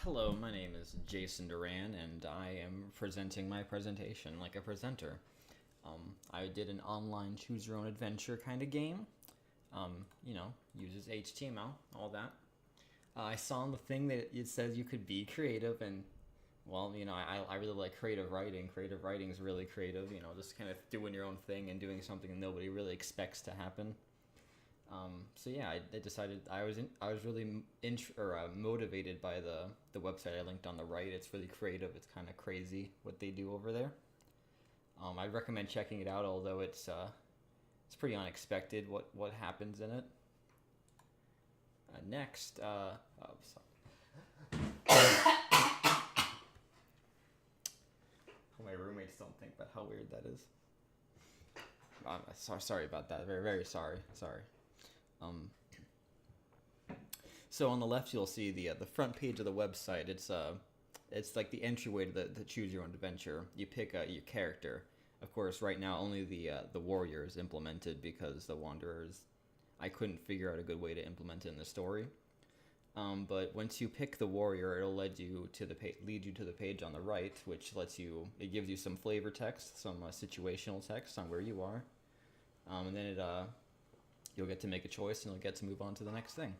Hello, my name is Jason Duran, and I am presenting my presentation like a presenter. I did an online choose your own adventure kind of game. Uses HTML, all that. I saw on the thing that it says you could be creative, and I really like creative writing. Creative writing is really creative, just kind of doing your own thing and doing something that nobody really expects to happen. I decided I was really motivated by the website I linked on the right. It's really creative. It's kind of crazy what they do over there. I'd recommend checking it out, although it's pretty unexpected what happens in it. Next, my roommates don't think about how weird that is. Sorry about that. Very, very sorry. Sorry. So on the left, you'll see the front page of the website. It's like the entryway to the choose your own adventure. You pick your character. Of course, right now only the warrior is implemented because the wanderers. I couldn't figure out a good way to implement it in the story. But once you pick the warrior, it'll lead you to the page on the right, which it gives you some flavor text, some situational text on where you are, and then you'll get to make a choice and you'll get to move on to the next thing.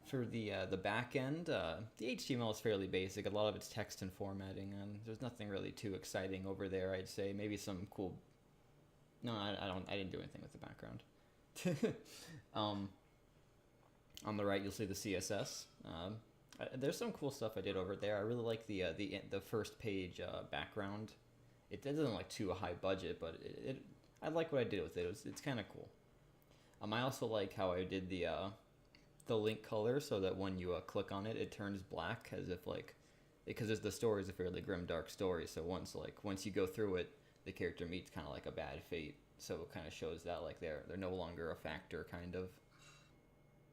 For the back end, the HTML is fairly basic. A lot of it's text and formatting, and there's nothing really too exciting over there. I'd say maybe some cool. No, I didn't do anything with the background. On the right, you'll see the CSS. There's some cool stuff I did over there. I really like the first page background. It doesn't like too high budget, but I like what I did with it. It's kind of cool. I also like how I did the link color so that when you click on it, it turns black, as if because the story is a fairly grim, dark story. So once you go through it, the character meets kind of like a bad fate. So it kind of shows that they're no longer a factor, kind of.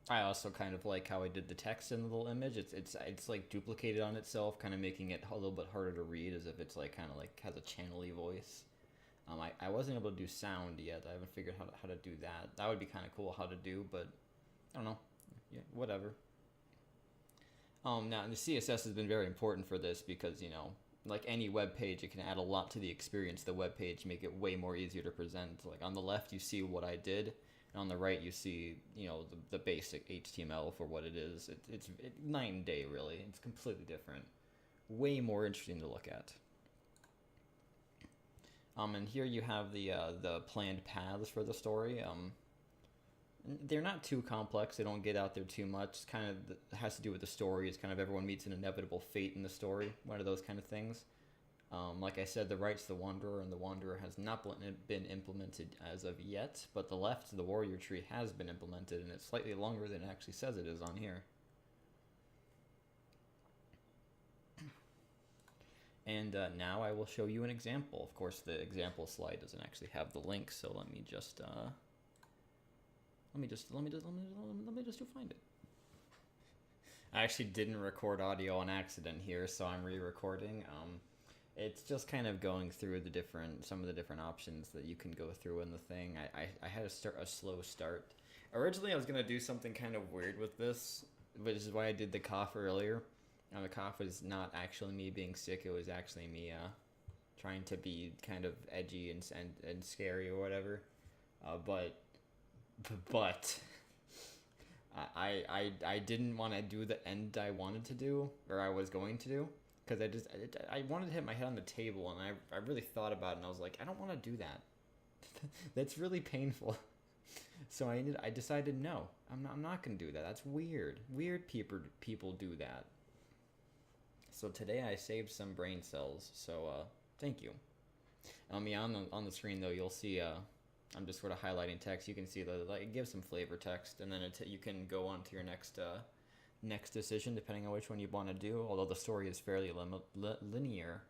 I also kind of like how I did the text in the little image. It's like duplicated on itself, kind of making it a little bit harder to read, as if it's kind of has a channel-y voice. I wasn't able to do sound yet. I haven't figured out how to do that. That would be kind of cool how to do, but I don't know. Yeah, whatever. Now the CSS has been very important for this because like any web page, it can add a lot to the experience of the web page, make it way more easier to present. Like on the left, you see what I did. And on the right, you see, the basic HTML for what it is. It's night and day, really. It's completely different. Way more interesting to look at. And here you have the planned paths for the story. They're not too complex. They don't get out there too much. It's kind of has to do with the story. It's kind of everyone meets an inevitable fate in the story. One of those kind of things. Like I said, the right's the Wanderer, and the Wanderer has not been implemented as of yet, but the left, the warrior tree, has been implemented, and it's slightly longer than it actually says it is on here. And now I will show you an example. Of course, the example slide doesn't actually have the link, so let me just find it. I actually didn't record audio on accident here, so I'm re-recording. It's just kind of going through some of the different options that you can go through in the thing. I had a slow start. Originally, I was going to do something kind of weird with this, which is why I did the cough earlier. And the cough was not actually me being sick. It was actually me trying to be kind of edgy and scary or whatever. But I didn't want to do the end I wanted to do, or I was going to do. Because I wanted to hit my head on the table, and I really thought about it, and I was like, I don't want to do that. That's really painful. So I decided, no, I'm not going to do that. That's weird. Weird people do that. So today I saved some brain cells, so thank you. On the screen, though, you'll see I'm just sort of highlighting text. You can see it gives some flavor text, and then you can go on to your next decision, depending on which one you want to do, although the story is fairly linear,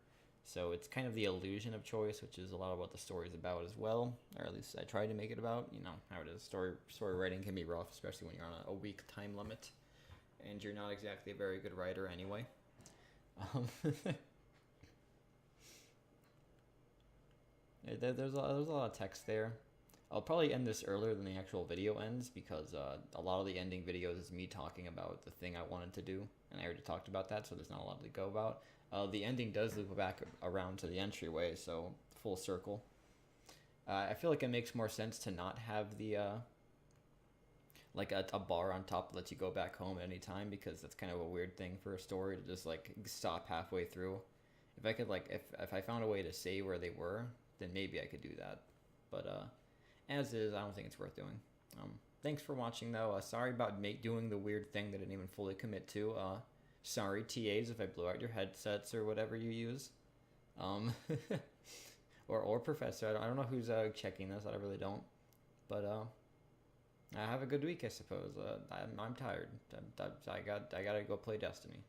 so it's kind of the illusion of choice, which is a lot of what the story is about as well, or at least I try to make it about. How it is. Story writing can be rough, especially when you're on a week time limit, and you're not exactly a very good writer anyway. There's a lot of text there. I'll probably end this earlier than the actual video ends because a lot of the ending videos is me talking about the thing I wanted to do, and I already talked about that, so there's not a lot to go about. The ending does loop back around to the entryway, so full circle. I feel like it makes more sense to not have the like a bar on top that lets you go back home at any time, because that's kind of a weird thing for a story to just like stop halfway through. If I could like if I found a way to say where they were, then maybe I could do that. But as is, I don't think it's worth doing. Thanks for watching, though. Sorry about doing the weird thing that I didn't even fully commit to. Sorry, TAs, if I blew out your headsets or whatever you use. Or Professor. I don't know who's checking this. I really don't. But have a good week, I suppose. I'm tired. I gotta go play Destiny.